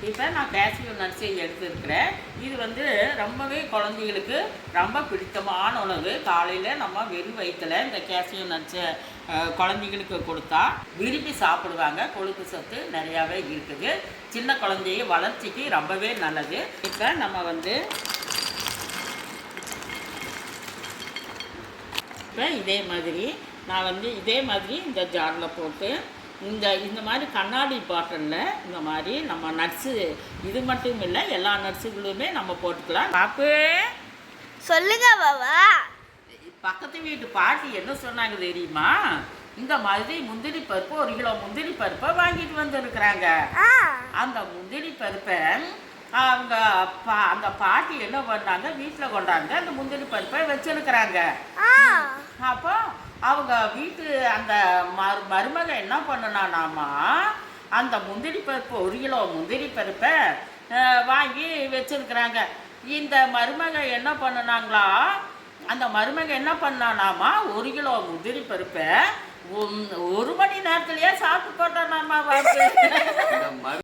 இப்போ நான் கேஷ்யூ நட்ஸை எடுத்துருக்கிறேன். இது வந்து ரொம்பவே குழந்தைகளுக்கு ரொம்ப பிடித்தமான உணவு. காலையில் நம்ம வெறும் வயிற்றில் இந்த கேஷ்யூ நட்ஸை குழந்தைகளுக்கு கொடுத்தா விரும்பி சாப்பிடுவாங்க. கொழுப்பு சத்து நிறையாவே இருக்குது. சின்ன குழந்தைய வளர்ச்சிக்கு ரொம்பவே நல்லது. இப்போ நம்ம வந்து இப்போ இதே மாதிரி இந்த ஜாரில் போட்டு இந்த மாதிரி கண்ணாடி பாட்டிலில் இந்த மாதிரி நம்ம நட்ஸு இது மட்டும் இல்லை, எல்லா நட்ஸுகளுமே நம்ம போட்டுக்கலாம். பாப்பு சொல்லுங்க பாபா. பக்கத்து வீட்டு பாட்டி என்ன சொன்னாங்க தெரியுமா? இந்த மாதிரி முந்திரி பருப்பு 1 கிலோ முந்திரி பருப்பை வாங்கிட்டு வந்துருக்குறாங்க. அந்த முந்திரி பருப்பை அவங்க அந்த பாட்டி என்ன பண்ணாங்க, வீட்டில் கொண்டாந்து அந்த முந்திரி பருப்பை வச்சிருக்கிறாங்க. அப்போ அவங்க வீட்டு அந்த மருமக என்ன பண்ணனாமா, அந்த முந்திரி பருப்பு 1 கிலோ முந்திரி பருப்பை வாங்கி வச்சிருக்கிறாங்க. இந்த மருமக என்ன பண்ணனாங்களா, அந்த மருமக என்ன பண்ணானாமா 1 கிலோ முந்திரி பருப்பை 1 மணி நேரத்துலயே சாப்பிட்டு போட்டானாமா.